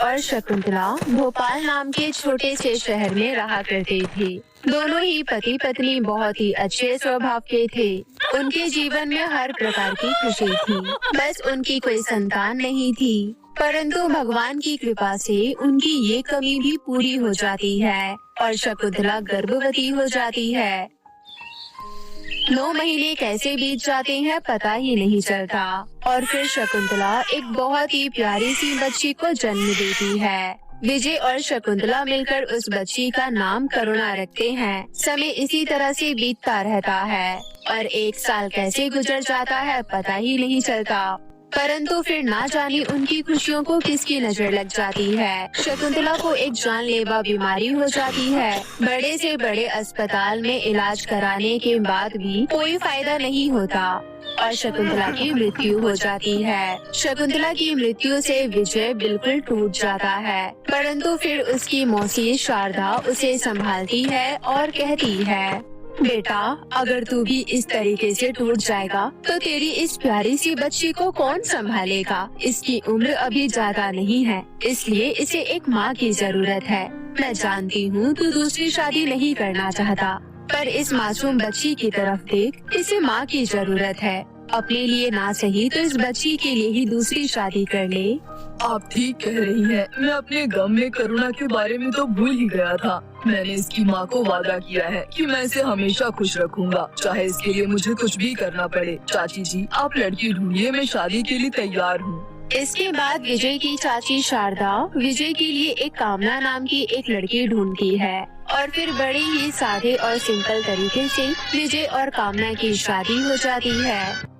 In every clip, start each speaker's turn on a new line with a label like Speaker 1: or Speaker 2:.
Speaker 1: और शकुंतला भोपाल नाम के छोटे से शहर में रहा करते थे। दोनों ही पति पत्नी बहुत ही अच्छे स्वभाव के थे। उनके जीवन में हर प्रकार की खुशी थी, बस उनकी कोई संतान नहीं थी। परंतु भगवान की कृपा से उनकी ये कमी भी पूरी हो जाती है और शकुंतला गर्भवती हो जाती है। 9 महीने कैसे बीत जाते हैं पता ही नहीं चलता और फिर शकुंतला एक बहुत ही प्यारी सी बच्ची को जन्म देती है। विजय और शकुंतला मिलकर उस बच्ची का नाम करुणा रखते हैं। समय इसी तरह से बीतता रहता है और 1 साल कैसे गुजर जाता है पता ही नहीं चलता। परंतु फिर ना जाने उनकी खुशियों को किसकी नजर लग जाती है। शकुंतला को एक जानलेवा बीमारी हो जाती है। बड़े से बड़े अस्पताल में इलाज कराने के बाद भी कोई फायदा नहीं होता और शकुंतला की मृत्यु हो जाती है। शकुंतला की मृत्यु से विजय बिल्कुल टूट जाता है, परंतु फिर उसकी मौसी शारदा उसे संभालती है और कहती है, बेटा अगर तू भी इस तरीके से टूट जाएगा तो तेरी इस प्यारी सी बच्ची को कौन संभालेगा। इसकी उम्र अभी ज्यादा नहीं है, इसलिए इसे एक माँ की जरूरत है। मैं जानती हूँ तू दूसरी शादी नहीं करना चाहता, पर इस मासूम बच्ची की तरफ देख, इसे माँ की जरूरत है। अपने लिए ना सही तो इस बच्ची के लिए ही दूसरी शादी कर ले।
Speaker 2: आप ठीक कह रही हैं। मैं अपने गम में करुणा के बारे में तो भूल ही गया था। मैंने इसकी माँ को वादा किया है कि मैं इसे हमेशा खुश रखूंगा, चाहे इसके लिए मुझे कुछ भी करना पड़े। चाची जी आप लड़की ढूंढिए, मैं शादी के लिए तैयार हूँ।
Speaker 1: इसके बाद विजय की चाची शारदा विजय के लिए एक कामना नाम की एक लड़की ढूंढती है और फिर बड़े ही सादे और सिंपल तरीके से विजय और कामना की शादी हो जाती है।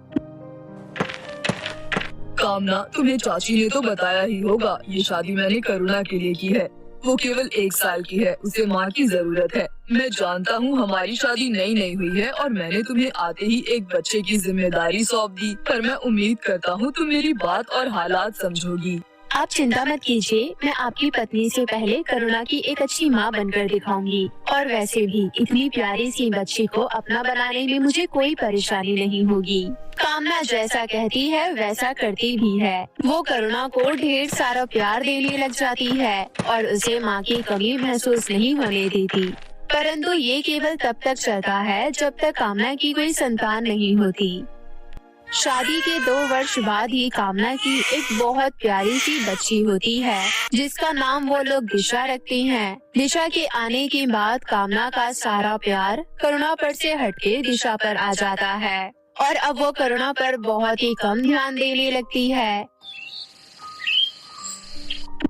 Speaker 2: कामना तुम्हें चाची ने तो बताया ही होगा, ये शादी मैंने करुणा के लिए की है। वो केवल 1 साल की है, उसे माँ की जरूरत है। मैं जानता हूँ हमारी शादी नई हुई है और मैंने तुम्हें आते ही एक बच्चे की जिम्मेदारी सौंप दी, पर मैं उम्मीद करता हूँ तुम मेरी बात और हालात समझोगी।
Speaker 1: आप चिंता मत कीजिए, मैं आपकी पत्नी से पहले करुणा की एक अच्छी माँ बनकर दिखाऊंगी और वैसे भी इतनी प्यारी सी बच्ची को अपना बनाने में मुझे कोई परेशानी नहीं होगी। कामना जैसा कहती है वैसा करती भी है। वो करुणा को ढेर सारा प्यार देने लग जाती है और उसे माँ की कमी महसूस नहीं होने देती। परंतु ये केवल तब तक चलता है जब तक कामना की कोई संतान नहीं होती। शादी के 2 वर्ष बाद ही कामना की एक बहुत प्यारी सी बच्ची होती है, जिसका नाम वो लोग दिशा रखते हैं। दिशा के आने के बाद कामना का सारा प्यार करुणा पर से हटके दिशा पर आ जाता है और अब वो करुणा पर बहुत ही कम ध्यान देने लगती है।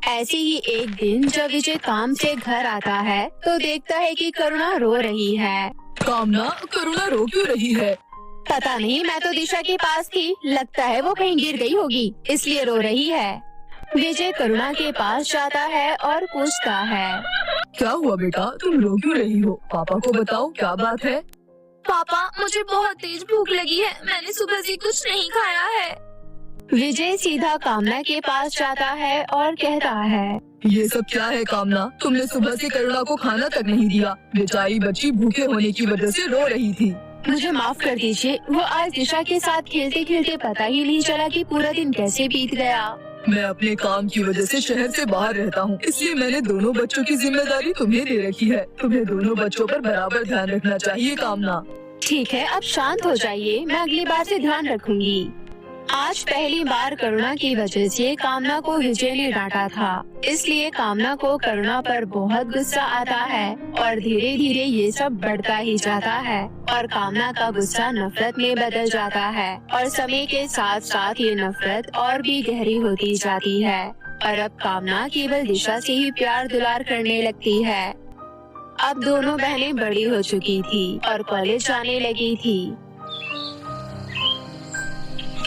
Speaker 1: ऐसे ही एक दिन जब विजय काम से घर आता है तो देखता है कि करुणा रो रही है।
Speaker 2: कामना करुणा रो क्यों रही है?
Speaker 1: पता नहीं, मैं तो दिशा के पास थी, लगता है वो कहीं गिर गई होगी इसलिए रो रही है। विजय करुणा के पास जाता है और पूछता है,
Speaker 2: क्या हुआ बेटा, तुम रो क्यों रही हो? पापा को बताओ क्या बात है।
Speaker 3: पापा मुझे बहुत तेज भूख लगी है, मैंने सुबह से कुछ नहीं खाया है।
Speaker 1: विजय सीधा कामना के पास जाता है और कहता है,
Speaker 2: ये सब क्या है कामना, तुमने सुबह से करुणा को खाना तक नहीं दिया। बेचारी बच्ची भूखे होने की वजह से रो रही थी।
Speaker 1: मुझे माफ कर दीजिए, वो आज दिशा के साथ खेलते खेलते पता ही नहीं चला कि पूरा दिन कैसे बीत गया।
Speaker 2: मैं अपने काम की वजह से शहर से बाहर रहता हूँ, इसलिए मैंने दोनों बच्चों की जिम्मेदारी तुम्हें दे रखी है। तुम्हें दोनों बच्चों पर बराबर ध्यान रखना चाहिए कामना।
Speaker 1: ठीक है, अब शांत हो जाइए, मैं अगली बार से ध्यान रखूंगी। आज पहली बार करुणा की वजह से कामना को विजय ने डांटा था, इसलिए कामना को करुणा पर बहुत गुस्सा आता है और धीरे धीरे ये सब बढ़ता ही जाता है और कामना का गुस्सा नफरत में बदल जाता है और समय के साथ साथ ये नफरत और भी गहरी होती जाती है और अब कामना केवल दिशा से ही प्यार दुलार करने लगती है। अब दोनों बहनें बड़ी हो चुकी थी और कॉलेज जाने लगी थी।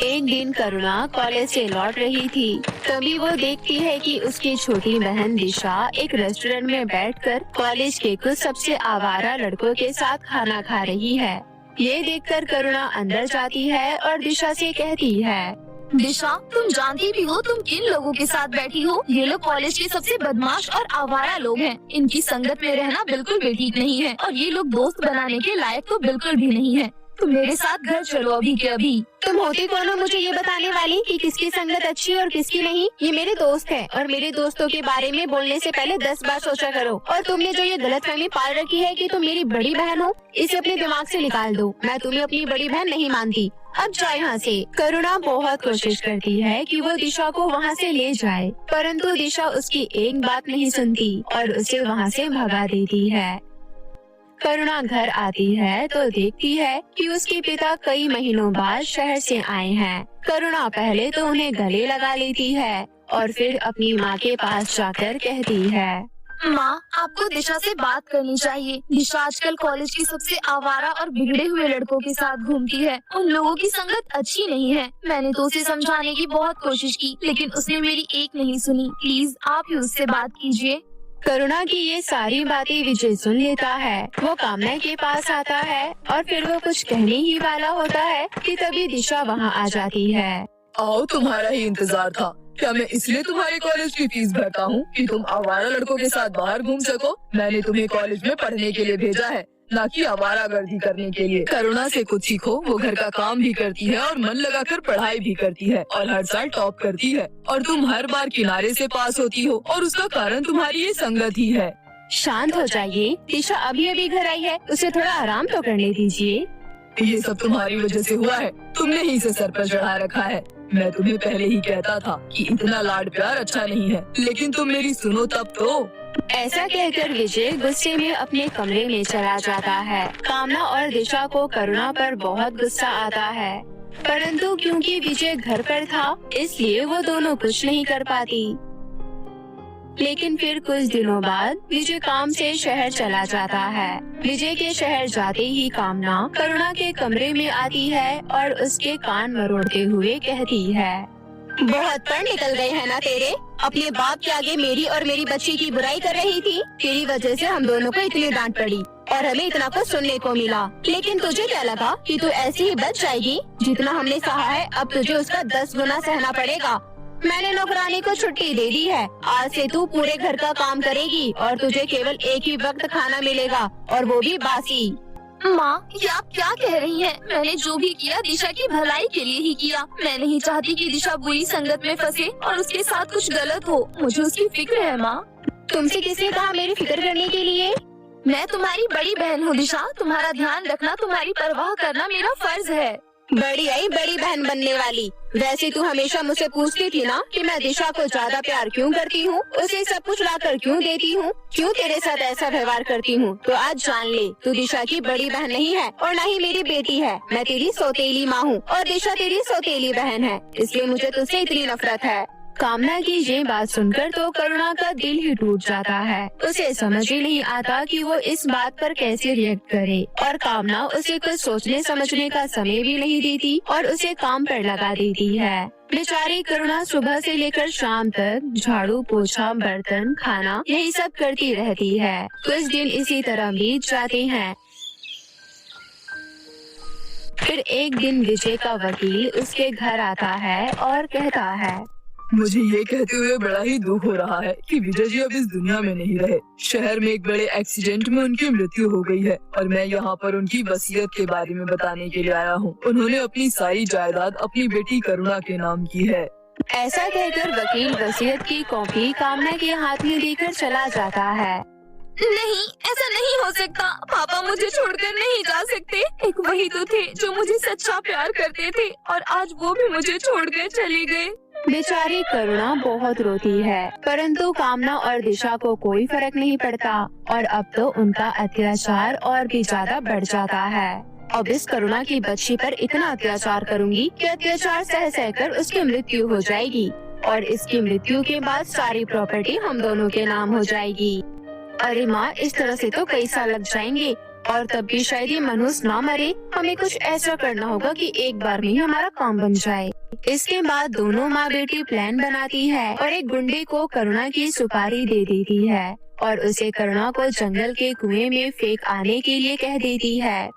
Speaker 1: एक दिन करुणा कॉलेज से लौट रही थी, तभी वो देखती है कि उसकी छोटी बहन दिशा एक रेस्टोरेंट में बैठकर कॉलेज के कुछ सबसे आवारा लड़कों के साथ खाना खा रही है। ये देखकर करुणा अंदर जाती है और दिशा से कहती है,
Speaker 3: दिशा तुम जानती भी हो तुम किन लोगों के साथ बैठी हो। ये लोग कॉलेज के सबसे बदमाश और आवारा लोग हैं। इनकी संगत में रहना बिल्कुल भी ठीक नहीं है और ये लोग दोस्त बनाने के लायक तो बिल्कुल भी नहीं है। तुम मेरे साथ घर चलो अभी के अभी।
Speaker 1: तुम होती कौन हो मुझे ये बताने वाली कि किसकी संगत अच्छी है और किसकी नहीं? ये मेरे दोस्त है और मेरे दोस्तों के बारे में बोलने से पहले 10 बार सोचा करो। और तुमने जो ये गलतफहमी पाल रखी है कि तुम मेरी बड़ी बहन हो, इसे अपने दिमाग से निकाल दो। मैं तुम्हें अपनी बड़ी बहन नहीं मानती। अब जाओ यहाँ से। करुणा बहुत कोशिश करती है कि वो दिशा को वहाँ से ले जाए, परंतु दिशा उसकी एक बात नहीं सुनती और उसे वहाँ से भगा देती है। करुणा घर आती है तो देखती है कि उसके पिता कई महीनों बाद शहर से आए हैं। करुणा पहले तो उन्हें गले लगा लेती है और फिर अपनी माँ के पास जाकर कहती है,
Speaker 3: माँ, आपको दिशा से बात करनी चाहिए। दिशा आजकल कॉलेज की सबसे आवारा और बिगड़े हुए लड़कों के साथ घूमती है। उन लोगों की संगत अच्छी नहीं है। मैंने तो उसे समझाने की बहुत कोशिश की, लेकिन उसने मेरी एक नहीं सुनी। प्लीज आप ही उससे बात कीजिए।
Speaker 1: करुणा की ये सारी बातें विजय सुन लेता है। वो कामना के पास आता है और फिर वो कुछ कहने ही वाला होता है कि तभी दिशा वहाँ आ जाती है।
Speaker 2: आओ, तुम्हारा ही इंतजार था। क्या मैं इसलिए तुम्हारे कॉलेज की फीस भरता हूँ कि तुम आवारा लड़कों के साथ बाहर घूम सको? मैंने तुम्हें कॉलेज में पढ़ने के लिए भेजा है, न कि आवारागर्दी करने के लिए। करुणा से कुछ सीखो। वो घर का काम भी करती है और मन लगाकर पढ़ाई भी करती है और हर साल टॉप करती है, और तुम हर बार किनारे से पास होती हो, और उसका कारण तुम्हारी ये संगत ही है।
Speaker 1: शांत हो जाइए। दिशा अभी अभी घर आई है, उसे थोड़ा आराम तो करने दीजिए।
Speaker 2: ये सब तुम्हारी वजह से हुआ है। तुमने ही इसे सर पर चढ़ा रखा है। मैं तुम्हें पहले ही कहता था कि इतना लाड प्यार अच्छा नहीं है, लेकिन तुम मेरी सुनो तब तो।
Speaker 1: ऐसा कहकर विजय गुस्से में अपने कमरे में चला जाता है। कामना और दिशा को करुणा पर बहुत गुस्सा आता है, परंतु क्योंकि विजय घर पर था इसलिए वो दोनों कुछ नहीं कर पाती। लेकिन फिर कुछ दिनों बाद विजय काम से शहर चला जाता है। विजय के शहर जाते ही कामना करुणा के कमरे में आती है और उसके कान मरोड़ते हुए कहती है, बहुत पढ़ निकल गए हैं ना तेरे। अपने बाप के आगे मेरी और मेरी बच्ची की बुराई कर रही थी। तेरी वजह से हम दोनों को इतनी डांट पड़ी और हमें इतना कुछ सुनने को मिला। लेकिन तुझे क्या लगा कि तू ऐसे ही बच जाएगी? जितना हमने सहा है अब तुझे उसका 10 गुना सहना पड़ेगा। मैंने नौकरानी को छुट्टी दे दी है। आज से तू पूरे घर का काम करेगी और तुझे केवल एक ही वक्त खाना मिलेगा, और वो भी बासी।
Speaker 3: माँ, ये आप क्या कह रही हैं? मैंने जो भी किया दिशा की भलाई के लिए ही किया। मैं नहीं चाहती कि दिशा बुरी संगत में फंसे और उसके साथ कुछ गलत हो। मुझे उसकी फिक्र है माँ।
Speaker 1: तुमसे किसने कहा मेरी फिक्र करने के लिए?
Speaker 3: मैं तुम्हारी बड़ी बहन हूँ दिशा। तुम्हारा ध्यान रखना, तुम्हारी परवाह करना मेरा फर्ज है।
Speaker 1: बड़ी आई बड़ी बहन बनने वाली। वैसे तू हमेशा मुझसे पूछती थी ना कि मैं दिशा को ज्यादा प्यार क्यों करती हूँ, उसे सब कुछ लाकर क्यों देती हूँ, क्यों तेरे साथ ऐसा व्यवहार करती हूँ। तो आज जान ले, तू दिशा की बड़ी बहन नहीं है और न ही मेरी बेटी है। मैं तेरी सौतेली माँ हूँ और दिशा तेरी सौतेली बहन है, इसलिए मुझे तुझसे इतनी नफरत है। कामना की ये बात सुनकर तो करुणा का दिल ही टूट जाता है। उसे समझ ही नहीं आता कि वो इस बात पर कैसे रिएक्ट करे, और कामना उसे कुछ सोचने समझने का समय भी नहीं देती और उसे काम पर लगा देती है। बेचारी करुणा सुबह से लेकर शाम तक झाड़ू पोछा बर्तन खाना यही सब करती रहती है। कुछ दिन इसी तरह बीत जाते हैं। फिर एक दिन विजय का वकील उसके घर आता है और कहता है,
Speaker 2: मुझे ये कहते हुए बड़ा ही दुख हो रहा है कि विजय जी अब इस दुनिया में नहीं रहे। शहर में एक बड़े एक्सीडेंट में उनकी मृत्यु हो गई है और मैं यहाँ पर उनकी वसीयत के बारे में बताने के लिए आया हूँ। उन्होंने अपनी सारी जायदाद अपनी बेटी करुणा के नाम की है।
Speaker 1: ऐसा कहकर वकील वसीयत की कॉपी कामना के हाथ में देकर चला जाता है।
Speaker 3: नहीं, ऐसा नहीं हो सकता। पापा मुझे छोड़कर नहीं जा सकते। एक वही तो थे जो मुझे सच्चा प्यार करते थे और आज वो भी मुझे छोड़कर चले गए।
Speaker 1: बेचारी करुणा बहुत रोती है, परंतु कामना और दिशा को कोई फर्क नहीं पड़ता और अब तो उनका अत्याचार और भी ज्यादा बढ़ जाता है। अब इस करुणा की बच्ची पर इतना अत्याचार करूंगी कि अत्याचार सह सहकर उसकी मृत्यु हो जाएगी और इसकी मृत्यु के बाद सारी प्रॉपर्टी हम दोनों के नाम हो जाएगी। अरे माँ, इस तरह से तो कई साल लग जाएंगे और तब भी शायद ये मनुष्य ना मरे। हमें कुछ ऐसा करना होगा कि एक बार में ही हमारा काम बन जाए। इसके बाद दोनों माँ बेटी प्लान बनाती है और एक गुंडे को करुणा की सुपारी दे देती है और उसे करुणा को जंगल के कुएं में फेंक आने के लिए कह देती है।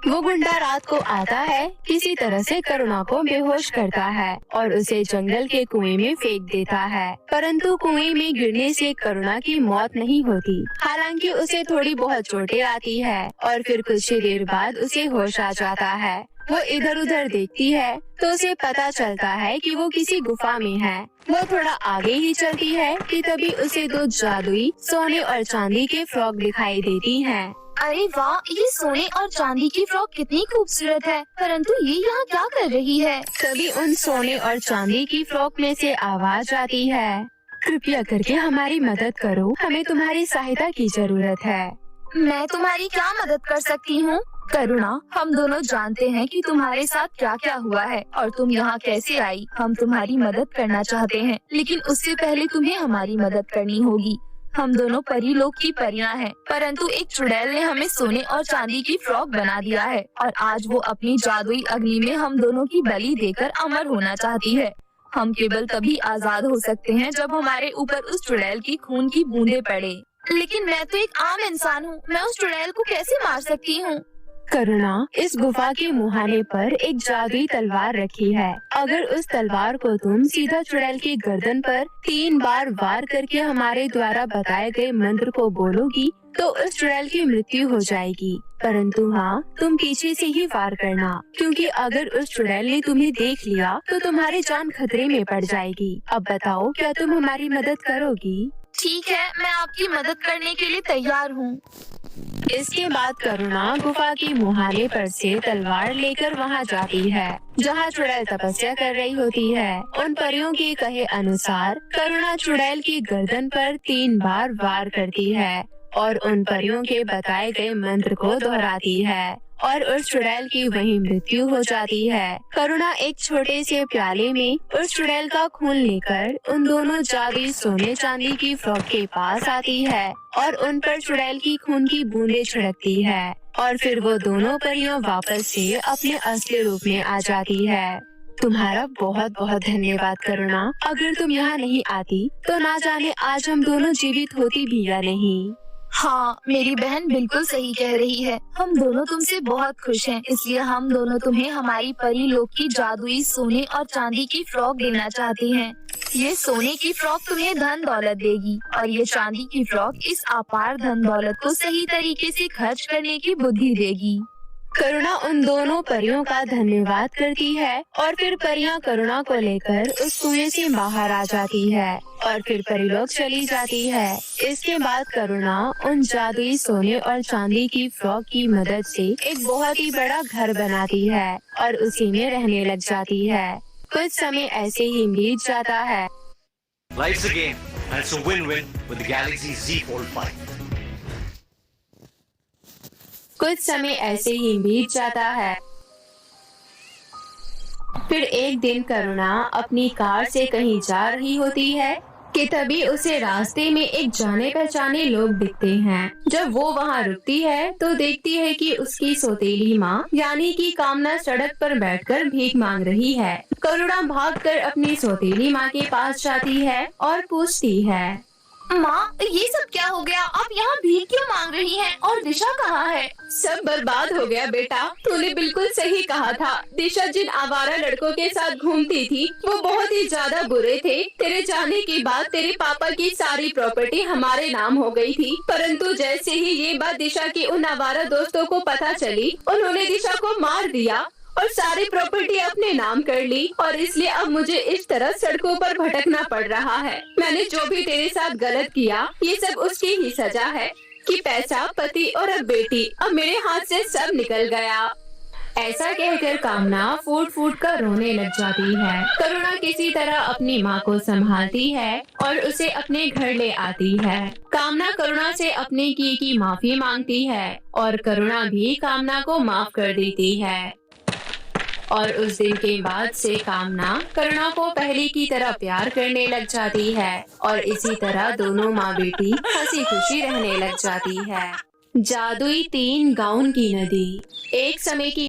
Speaker 1: वो गुंडा रात को आता है, किसी तरह से करुणा को बेहोश करता है और उसे जंगल के कुएं में फेंक देता है। परंतु कुएं में गिरने से करुणा की मौत नहीं होती, हालांकि उसे थोड़ी बहुत चोटें आती है और फिर कुछ ही देर बाद उसे होश आ जाता है। वो इधर उधर देखती है तो उसे पता चलता है कि वो किसी गुफा में है। वो थोड़ा आगे ही चलती है कि तभी उसे 2 जादुई सोने और चांदी के फ्रॉक दिखाई देती हैं।
Speaker 3: अरे वाह, ये सोने और चांदी की फ्रॉक कितनी खूबसूरत है, परंतु ये यहाँ क्या कर रही है?
Speaker 1: तभी उन सोने और चांदी की फ्रॉक में से आवाज आती है, कृपया करके हमारी मदद करो, हमें तुम्हारी सहायता की जरूरत है।
Speaker 3: मैं तुम्हारी क्या मदद कर सकती हूँ? करुणा, हम दोनों जानते हैं कि तुम्हारे साथ क्या क्या हुआ है और तुम यहाँ कैसे आई। हम तुम्हारी मदद करना चाहते हैं, लेकिन उससे पहले तुम्हें हमारी मदद करनी होगी। हम दोनों परी लोग की परियां हैं, परंतु एक चुड़ैल ने हमें सोने और चांदी की फ्रॉक बना दिया है और आज वो अपनी जादुई अग्नि में हम दोनों की बलि देकर अमर होना चाहती है। हम केवल तभी आजाद हो सकते हैं जब हमारे ऊपर उस चुड़ैल की खून की बूंदें पड़े। लेकिन मैं तो एक आम इंसान हूँ, मैं उस चुड़ैल को कैसे मार सकती हूँ?
Speaker 1: करुणा, इस गुफा के मुहाने पर एक जादुई तलवार रखी है। अगर उस तलवार को तुम सीधा चुड़ैल की गर्दन पर 3 बार वार करके हमारे द्वारा बताए गए मंत्र को बोलोगी तो उस चुड़ैल की मृत्यु हो जाएगी। परंतु हाँ, तुम पीछे से ही वार करना, क्योंकि अगर उस चुड़ैल ने तुम्हें देख लिया तो तुम्हारी जान खतरे में पड़ जाएगी। अब बताओ, क्या तुम हमारी मदद करोगी?
Speaker 3: ठीक है, मैं आपकी मदद करने के लिए तैयार हूँ।
Speaker 1: इसके बाद करुणा गुफा की मुहाने पर से तलवार लेकर वहां जाती है जहां चुड़ैल तपस्या कर रही होती है। उन परियों के कहे अनुसार करुणा चुड़ैल की गर्दन पर 3 बार वार करती है और उन परियों के बताए गए मंत्र को दोहराती है और उस चुड़ैल की वहीं मृत्यु हो जाती है। करुणा एक छोटे से प्याले में उस चुड़ैल का खून लेकर उन दोनों जादुई सोने चांदी की फ्रॉक के पास आती है और उन पर चुड़ैल की खून की बूंदें छिड़कती है और फिर वो दोनों परियां वापस से अपने असली रूप में आ जाती है। तुम्हारा बहुत बहुत धन्यवाद करुणा, अगर तुम यहाँ नहीं आती तो ना जाने आज हम दोनों जीवित होती भी या नहीं।
Speaker 3: हाँ, मेरी बहन बिल्कुल सही कह रही है। हम दोनों तुमसे बहुत खुश हैं, इसलिए हम दोनों तुम्हें हमारी परी लोग की जादुई सोने और चांदी की फ्रॉक देना चाहते हैं। ये सोने की फ्रॉक तुम्हें धन दौलत देगी और ये चांदी की फ्रॉक इस अपार धन दौलत को सही तरीके से खर्च करने की बुद्धि देगी।
Speaker 1: करुणा उन दोनों परियों का धन्यवाद करती है और फिर परियां करुणा को लेकर उस कुएं से बाहर आ जाती है और फिर परिलोक चली जाती है। इसके बाद करुणा उन जादुई सोने और चांदी की फ्रॉक की मदद से एक बहुत ही बड़ा घर बनाती है और उसी में रहने लग जाती है। कुछ समय ऐसे ही बीत जाता है।
Speaker 4: Life's a game, and it's a win-win with the Galaxy Z Fold 5.
Speaker 1: कुछ समय ऐसे ही बीत जाता है। फिर एक दिन करुणा अपनी कार से कहीं जा रही होती है कि तभी उसे रास्ते में एक जाने पहचाने लोग दिखते हैं। जब वो वहाँ रुकती है तो देखती है कि उसकी सौतेली माँ यानी कि कामना सड़क पर बैठकर भीख मांग रही है। करुणा भागकर अपनी सौतेली माँ के पास जाती है और पूछती है,
Speaker 3: माँ, ये सब क्या हो गया? आप यहाँ भीख क्यों मांग रही हैं? और दिशा कहाँ है?
Speaker 1: सब बर्बाद हो गया बेटा, तूने बिल्कुल सही कहा था। दिशा जिन आवारा लड़कों के साथ घूमती थी वो बहुत ही ज्यादा बुरे थे। तेरे जाने के बाद तेरे पापा की सारी प्रॉपर्टी हमारे नाम हो गई थी, परंतु जैसे ही ये बात दिशा की उन आवारा दोस्तों को पता चली, उन्होंने दिशा को मार दिया और सारी प्रॉपर्टी अपने नाम कर ली और इसलिए अब मुझे इस तरह सड़कों पर भटकना पड़ रहा है। मैंने जो भी तेरे साथ गलत किया ये सब उसकी ही सजा है कि पैसा, पति और अब बेटी, अब मेरे हाथ से सब निकल गया। ऐसा कहकर कामना फूट फूट कर रोने लग जाती है। करुणा किसी तरह अपनी माँ को संभालती है और उसे अपने घर ले आती है। कामना करुणा से अपने किए की माफी मांगती है और करुणा भी कामना को माफ कर देती है। और उस दिन के बाद से कामना करुणा को पहले की तरह प्यार करने लग जाती है और इसी तरह दोनों माँ बेटी हंसी खुशी रहने लग जाती है। जादुई 3 गाउन की नदी। एक समय की